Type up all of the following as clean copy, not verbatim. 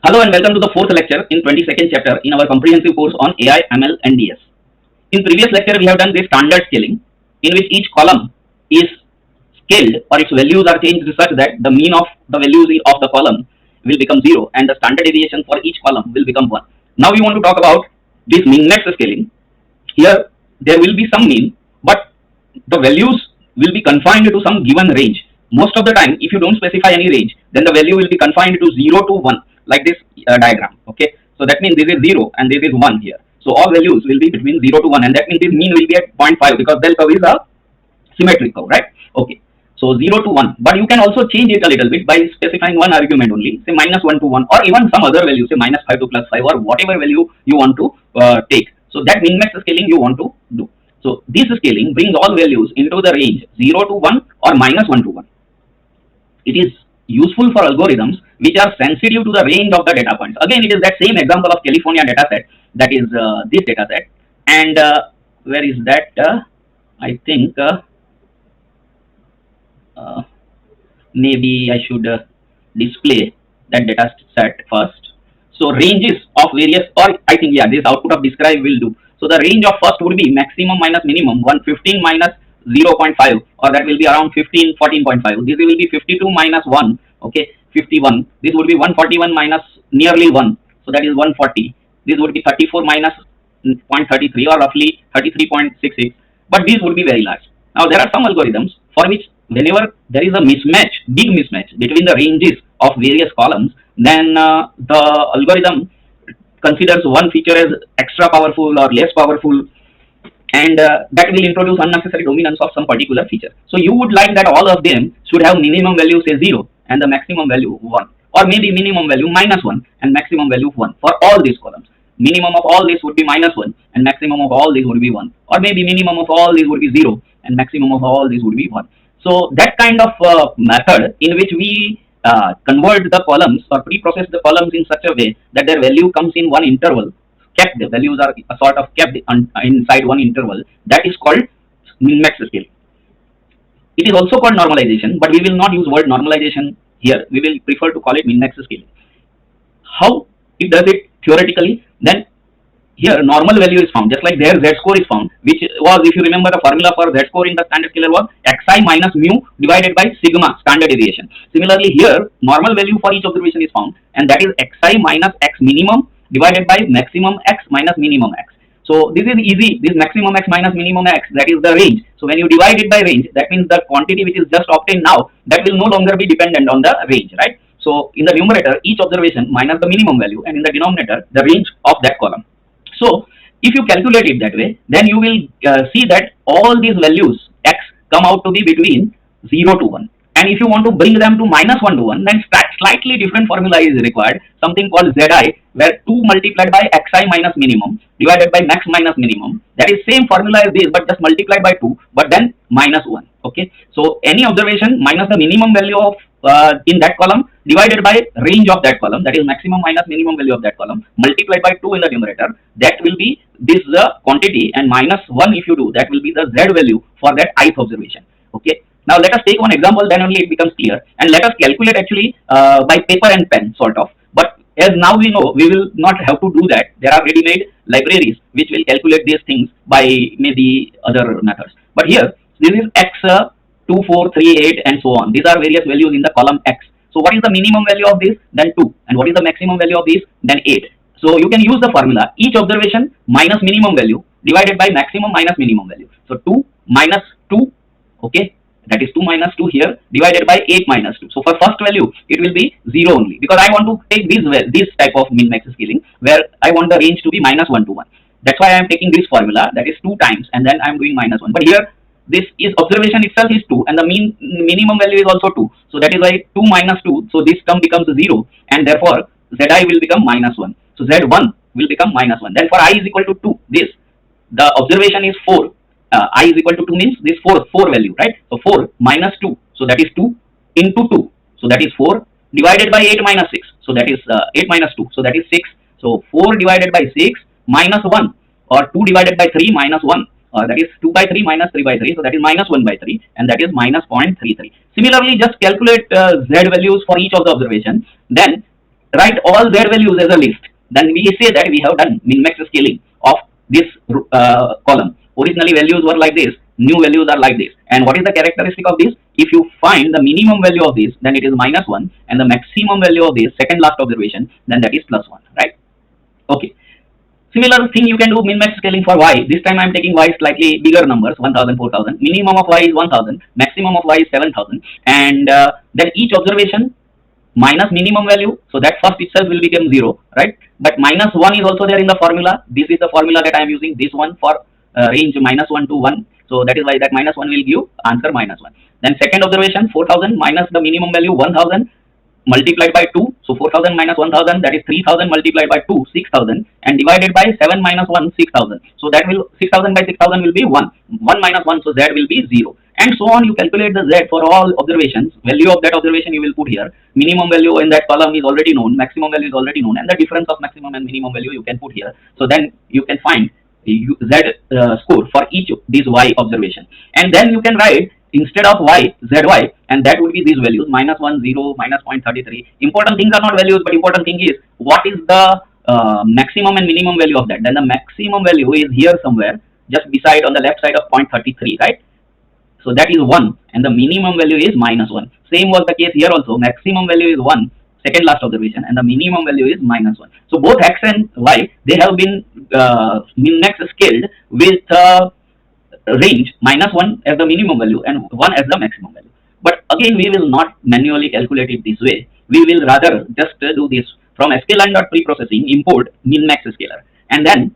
Hello and welcome to the fourth lecture in 22nd chapter in our comprehensive course on AI, ML and DS. In previous lecture, we have done the standard scaling in which each column is scaled or its values are changed such that the mean of the values of the column will become 0 and the standard deviation for each column will become 1. Now we want to talk about this min-max scaling. Here there will be some mean, but the values will be confined to some given range. Most of the time, if you don't specify any range, then the value will be confined to 0 to 1, like this diagram. Okay, so that means this is 0 and this is 1 here. So all values will be between 0 to 1, and that means this mean will be at 0.5 because del curve is a symmetric curve, right? Okay, so 0 to 1, but you can also change it a little bit by specifying one argument only, say -1 to 1, or even some other value, say -5 to +5, or whatever value you want to take. So that min-max scaling you want to do. So this scaling brings all values into the range 0 to 1 or -1 to 1. It is useful for algorithms which are sensitive to the range of the data points. Again, it is that same example of California data set, that is this data set. And where is that? I think maybe I should display that data set first. So ranges of various, or I think, yeah, this output of describe will do. So the range of first would be maximum minus minimum, 115 minus 0.5, or that will be around 15, 14.5. This will be 52 minus 1, okay, 51. This would be 141 minus nearly 1, so that is 140. This would be 34 minus 0.33, or roughly 33.66, but these would be very large. Now there are some algorithms for which whenever there is a mismatch, big mismatch between the ranges of various columns, then the algorithm considers one feature as extra powerful or less powerful, and that will introduce unnecessary dominance of some particular feature. So you would like that all of them should have minimum value say 0 and the maximum value 1, or maybe minimum value -1 and maximum value 1 for all these columns. Minimum of all this would be -1 and maximum of all these would be 1, or maybe minimum of all these would be 0 and maximum of all these would be 1. So that kind of method in which we convert the columns or pre-process the columns in such a way that their value comes in one interval, kept, the values are a sort of kept inside one interval, that is called min-max scaling. It is also called normalization, but we will not use word normalization here. We will prefer to call it min-max scaling. How it does it theoretically? Then here normal value is found, just like there z-score is found, which was, if you remember, the formula for z-score in the standard scaler was xi minus mu divided by sigma standard deviation. Similarly here normal value for each observation is found, and that is xi minus x minimum divided by maximum x minus minimum x. So this is easy, this maximum x minus minimum x, that is the range. So when you divide it by range, that means the quantity which is just obtained now, that will no longer be dependent on the range, right? So in the numerator, each observation minus the minimum value, and in the denominator, the range of that column. So if you calculate it that way, then you will see that all these values x come out to be between 0 to 1. And if you want to bring them to -1 to 1, then slightly different formula is required, something called Zi, where 2 multiplied by xi minus minimum divided by max minus minimum. That is same formula as this, but just multiplied by 2, but then -1. Okay, so any observation minus the minimum value of in that column divided by range of that column, that is maximum minus minimum value of that column, multiplied by 2 in the numerator, that will be this quantity, and -1 if you do, that will be the z value for that ith observation. Okay, now let us take one example, then only it becomes clear, and let us calculate actually by paper and pen sort of. But as now we know, we will not have to do that. There are ready-made libraries which will calculate these things by maybe other methods. But here this is x 2, 4, 3, 8 and so on. These are various values in the column x. So what is the minimum value of this? Then 2. And what is the maximum value of this? Then 8. So you can use the formula, each observation minus minimum value divided by maximum minus minimum value. So 2 minus 2, okay, that is 2 minus 2 here, divided by 8 minus 2. So for first value, it will be 0 only, because I want to take this type of min-max scaling, where I want the range to be -1 to 1. That's why I am taking this formula, that is 2 times, and then I am doing -1. But here, this is observation itself is 2, and the minimum value is also 2. So that is why 2 minus 2, so this term becomes 0, and therefore Zi will become -1. So Z1 will become -1. Then for I is equal to 2, this, the observation is 4. I is equal to 2 means this 4 value, right? So 4 minus 2, so that is 2 into 2, so that is 4, divided by 8 minus 6, so that is 8 minus 2, so that is 6. So 4 divided by 6 minus 1, or 2 divided by 3 minus 1, that is 2 by 3 minus 3 by 3, so that is -1 by 3, and that is -0.33. Similarly, just calculate z values for each of the observation. Then write all their values as a list, then we say that we have done min-max scaling of this column. Originally values were like this, new values are like this. And what is the characteristic of this? If you find the minimum value of this, then it is -1, and the maximum value of this, second last observation, then that is +1, right? Okay. Similar thing you can do min-max scaling for y. This time I am taking y slightly bigger numbers, 1000, 4000. Minimum of y is 1000, maximum of y is 7000, and then each observation minus minimum value, so that first itself will become 0, right? But -1 is also there in the formula. This is the formula that I am using, this one for range -1 to 1. So that is why that -1 will give answer -1. Then second observation, 4000 minus the minimum value 1000 multiplied by 2. So 4000 minus 1000, that is 3000 multiplied by 2, 6000, and divided by 7 minus 1, 6000. So that will 6000 by 6000 will be 1. 1 minus 1, so z will be 0. And so on, you calculate the z for all observations. Value of that observation you will put here. Minimum value in that column is already known, maximum value is already known, and the difference of maximum and minimum value you can put here. So then you can find z score for each of these y observation. And then you can write instead of y, zy, and that would be these values, -1, 0, -0.33. Important things are not values, but important thing is what is the maximum and minimum value of that. Then the maximum value is here somewhere, just beside on the left side of 0.33, right? So that is 1, and the minimum value is -1. Same was the case here also. Maximum value is 1, second last observation, and the minimum value is -1. So both x and y, they have been min-max scaled with range -1 as the minimum value and 1 as the maximum value. But again, we will not manually calculate it this way. We will rather just do this from sklearn.preprocessing, import min-max scalar, and then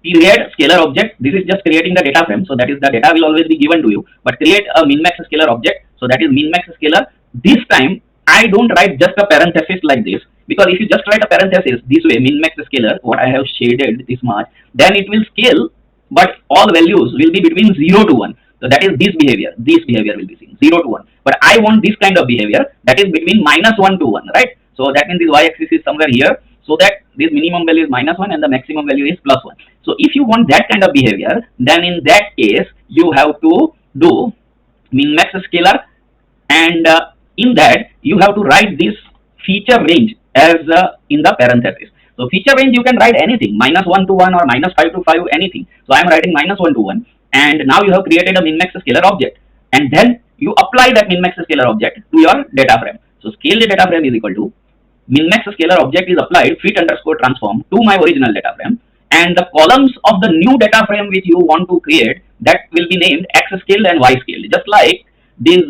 period scalar object. This is just creating the data frame, so that is the data will always be given to you. But create a min-max scalar object, so that is min-max scalar. This time I don't write just a parenthesis like this, because if you just write a parenthesis this way, min-max scalar, what I have shaded this much, then it will scale, but all values will be between 0 to 1. So that is this behavior will be seen 0 to 1. But I want this kind of behavior that is between -1 to 1, right? So that means this y-axis is somewhere here, so that this minimum value is -1 and the maximum value is +1. So if you want that kind of behavior, then in that case you have to do min-max scalar, and in that you have to write this feature range as in the parenthesis. So feature range you can write anything, -1 to 1 or -5 to 5, anything. So I am writing -1 to 1, and now you have created a min-max scalar object, and then you apply that min-max scalar object to your data frame. So scaled data frame is equal to min-max scalar object is applied fit underscore transform to my original data frame, and the columns of the new data frame which you want to create, that will be named x scaled and y scaled. Just like this,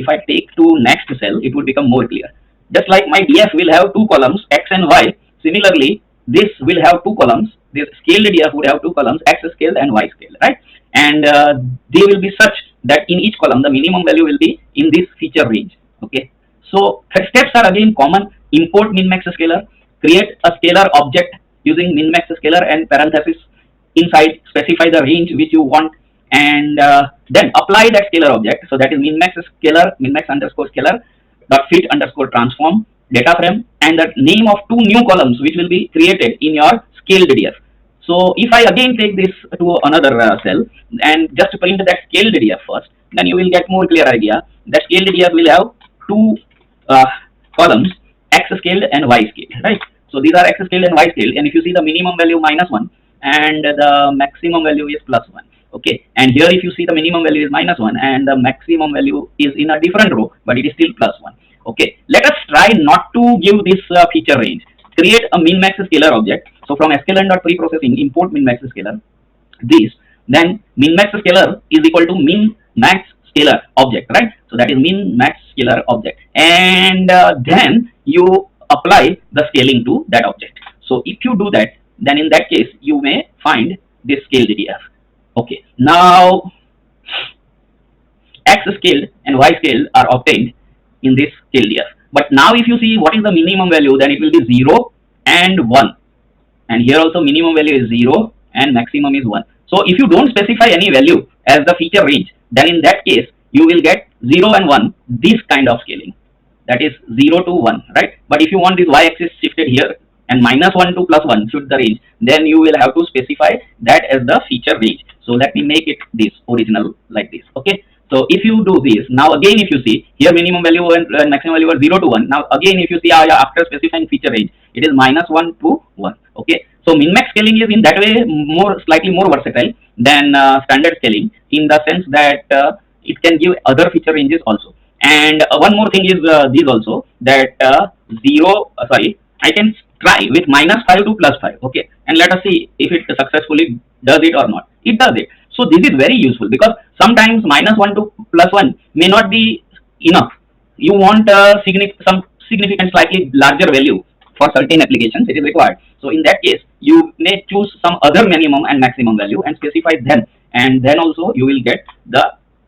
if I take to next cell, it would become more clear. Just like my df will have two columns, x and y, similarly this will have two columns. This scaled df would have two columns, x scaled and y scaled, right? And they will be such that in each column the minimum value will be in this feature range. Okay, so steps are again common. Import min-max scalar, create a scalar object using min-max scalar and parenthesis inside, specify the range which you want, and then apply that scalar object. So that is min-max scalar, min-max underscore scalar dot fit underscore transform data frame, and the name of two new columns which will be created in your scaled df. So if I again take this to another cell and just print that scaled df first, then you will get more clear idea. That scaled df will have two columns, x scaled and y scaled, right? So these are x scaled and y scaled, and if you see the minimum value -1 and the maximum value is +1. Okay, and here if you see the minimum value is -1 and the maximum value is in a different row, but it is still +1. Okay, let us try not to give this feature range. Create a min-max scalar object. So from sklearn.preprocessing, import min-max scalar. This, then min-max scalar is equal to min-max scalar object, right? So that is min-max scalar object, and then you apply the scaling to that object. So if you do that, then in that case you may find this scaled df. Okay, now x scaled and y scaled are obtained in this scaled df. But now if you see what is the minimum value, then it will be 0 and 1, and here also minimum value is 0 and maximum is 1. So if you don't specify any value as the feature range, then in that case you will get 0 and 1, this kind of scaling, that is 0 to 1, right? But if you want this y-axis shifted here and -1 to +1 should the range, then you will have to specify that as the feature range. So let me make it this original like this. Okay, So if you do this, now again if you see here minimum value and maximum value are 0 to 1. Now again if you see after specifying feature range, it is -1 to 1. Okay. So min-max scaling is in that way slightly more versatile than standard scaling, in the sense that it can give other feature ranges also. And one more thing is this also, that I can try with -5 to +5. Okay, and let us see if it successfully does it or not. It does it. So this is very useful, because sometimes -1 to +1 may not be enough. You want some significant, slightly larger value for certain applications. It is required. So in that case, you may choose some other minimum and maximum value and specify them, and then also you will get the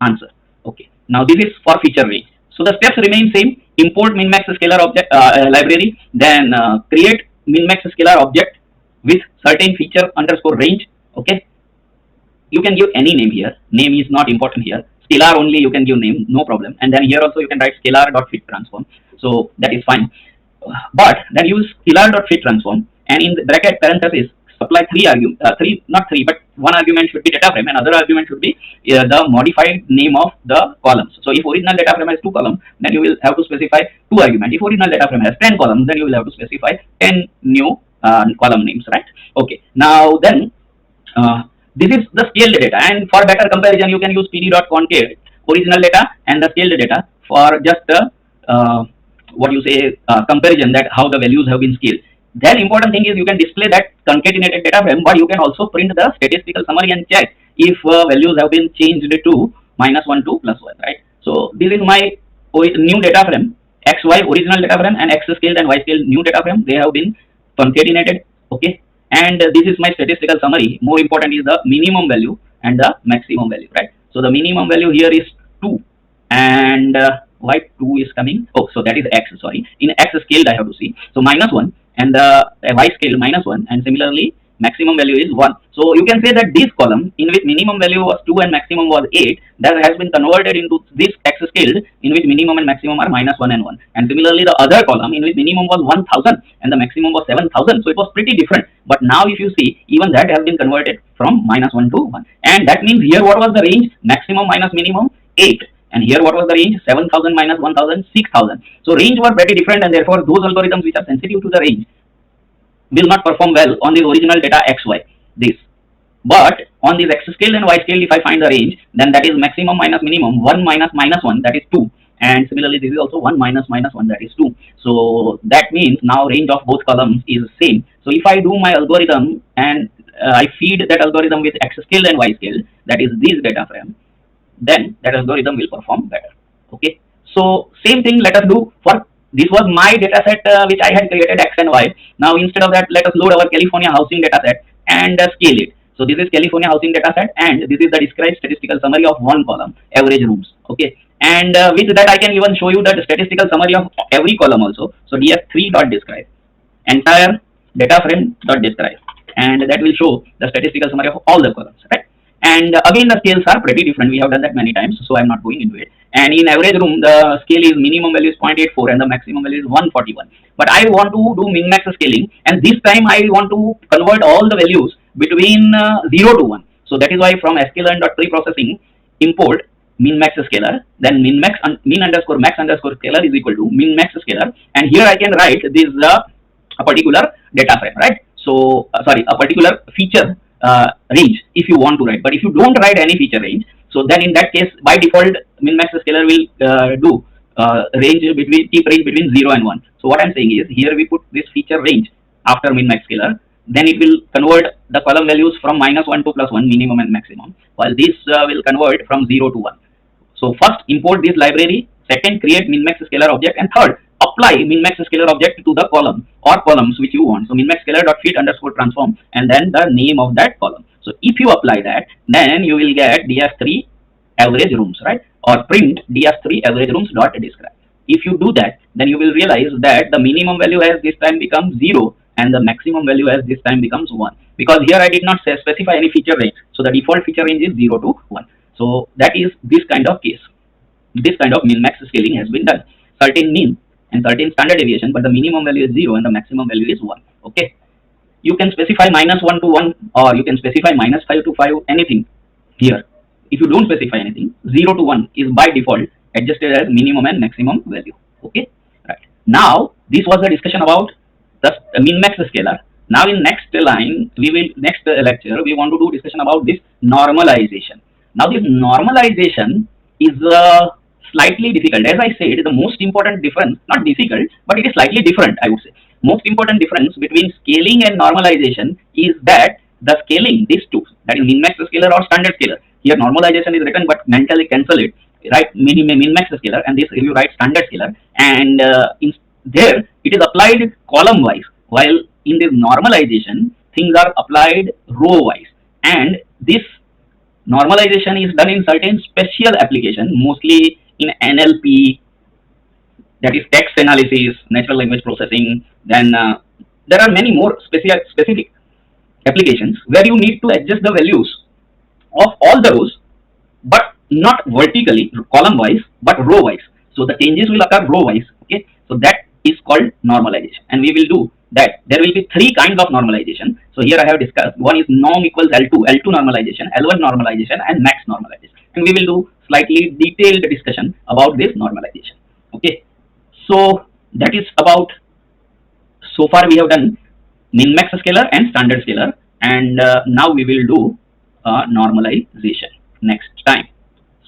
answer. Okay. Now this is for feature range. So the steps remain same. Import min-max scalar object library, then create min-max scalar object with certain feature underscore range. Okay. You can give any name here. Name is not important here. Scalar only you can give name, no problem. And then here also you can write scalar dot fit transform. So that is fine. But then use scalar dot fit transform, and in the bracket parenthesis supply one argument should be data frame, and other argument should be the modified name of the columns. So if original data frame has 2 columns, then you will have to specify 2 arguments. If original data frame has 10 columns, then you will have to specify 10 new column names, right? Okay. Now then, this is the scaled data, and for better comparison, you can use pd.concave original data and the scaled data for just comparison, that how the values have been scaled. Then important thing is you can display that concatenated data frame, but you can also print the statistical summary and check if values have been changed to -1 to +1, right? So this is my new data frame, XY original data frame, and X scaled and Y scaled new data frame. They have been concatenated. Okay. And this is my statistical summary. More important is the minimum value and the maximum value, right? So the minimum value here is 2, and why 2 is coming? Oh, so that is X, sorry. In X scaled I have to see. So -1, and the Y scale -1, and similarly maximum value is 1. So you can say that this column in which minimum value was 2 and maximum was 8, that has been converted into this X scaled in which minimum and maximum are -1 and 1. And similarly the other column in which minimum was 1000 and the maximum was 7000. So it was pretty different. But now if you see, even that has been converted from -1 to 1. And that means here what was the range? Maximum minus minimum 8. And here what was the range? 7000 minus 1000, 6000. So range were pretty different, and therefore those algorithms which are sensitive to the range will not perform well on the original data XY. This. But on this X scale and Y scale, if I find the range, then that is maximum minus minimum 1 minus minus 1, that is 2. And similarly this is also 1 minus minus 1, that is 2. So that means now range of both columns is same. So if I do my algorithm and I feed that algorithm with X scale and Y scale, that is this data frame, then that algorithm will perform better. Okay. So same thing let us do for, this was my data set which I had created X and Y. Now instead of that, let us load our California housing data set and scale it. So this is California housing data set, and this is the described statistical summary of one column, average rooms. Okay. And with that I can even show you the statistical summary of every column also. So df3.describe, entire data frame dot describe, and that will show the statistical summary of all the columns, right? And again the scales are pretty different. We have done that many times, so I'm not going into it. And in average room the scale is minimum value is 0.84 and the maximum value is 141. But I want to do min max scaling, and this time I want to convert all the values between 0 to 1. So that is why from sklearn.preprocessing import min max scalar, then min underscore max underscore scalar is equal to min max scalar, and here I can write this a particular data frame, right? So a particular feature range if you want to write. But if you don't write any feature range, so then in that case by default min max scalar will do keep range between 0 and 1. So what I'm saying is, here we put this feature range after min max scalar, then it will convert the column values from -1 to +1, minimum and maximum, while this will convert from 0 to 1. So first import this library, second create min max scalar object, and third apply min max scalar object to the column or columns which you want. So min max scalar dot fit underscore transform, and then the name of that column. So if you apply that, then you will get df3 average rooms, right? Or print df3 average rooms dot describe. If you do that, then you will realize that the minimum value has this time become 0 and the maximum value has this time becomes 1, because here I did not specify any feature range. So the default feature range is 0 to 1. So that is this kind of case. This kind of min max scaling has been done. Certain mean and certain standard deviation, but the minimum value is 0 and the maximum value is 1. Okay. You can specify -1 to 1, or you can specify -5 to 5, anything here. if you don't specify anything, 0 to 1 is by default adjusted as minimum and maximum value. Okay, right. Now this was the discussion about the min max scalar. Now in next line, we will next lecture we want to do discussion about this normalization. Now this normalization is slightly difficult. As I said, the most important difference, not difficult, but it is slightly different, I would say. Most important difference between scaling and normalization is that the scaling, these two, that is min max scalar or standard scalar. Here normalization is written, but mentally cancel it. Right, min max scalar, and this you write standard scalar, and in there it is applied column wise, while in this normalization things are applied row wise. And this normalization is done in certain special application, mostly in NLP, that is text analysis, natural language processing. Then there are many more specific applications where you need to adjust the values of all the rows, but not vertically column wise, but row wise. So the changes will occur row wise. Okay, so that is called normalization, and we will do that. There will be three kinds of normalization. So here I have discussed, one is norm equals L2 normalization, L1 normalization, and max normalization, and we will do slightly detailed discussion about this normalization. Okay, so that is about, so far we have done min max scalar and standard scalar, and now we will do normalization next time.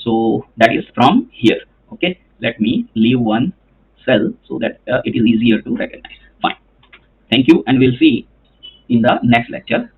So that is from here. Okay, let me leave one cell so that it is easier to recognize. Fine, thank you, and we'll see in the next lecture.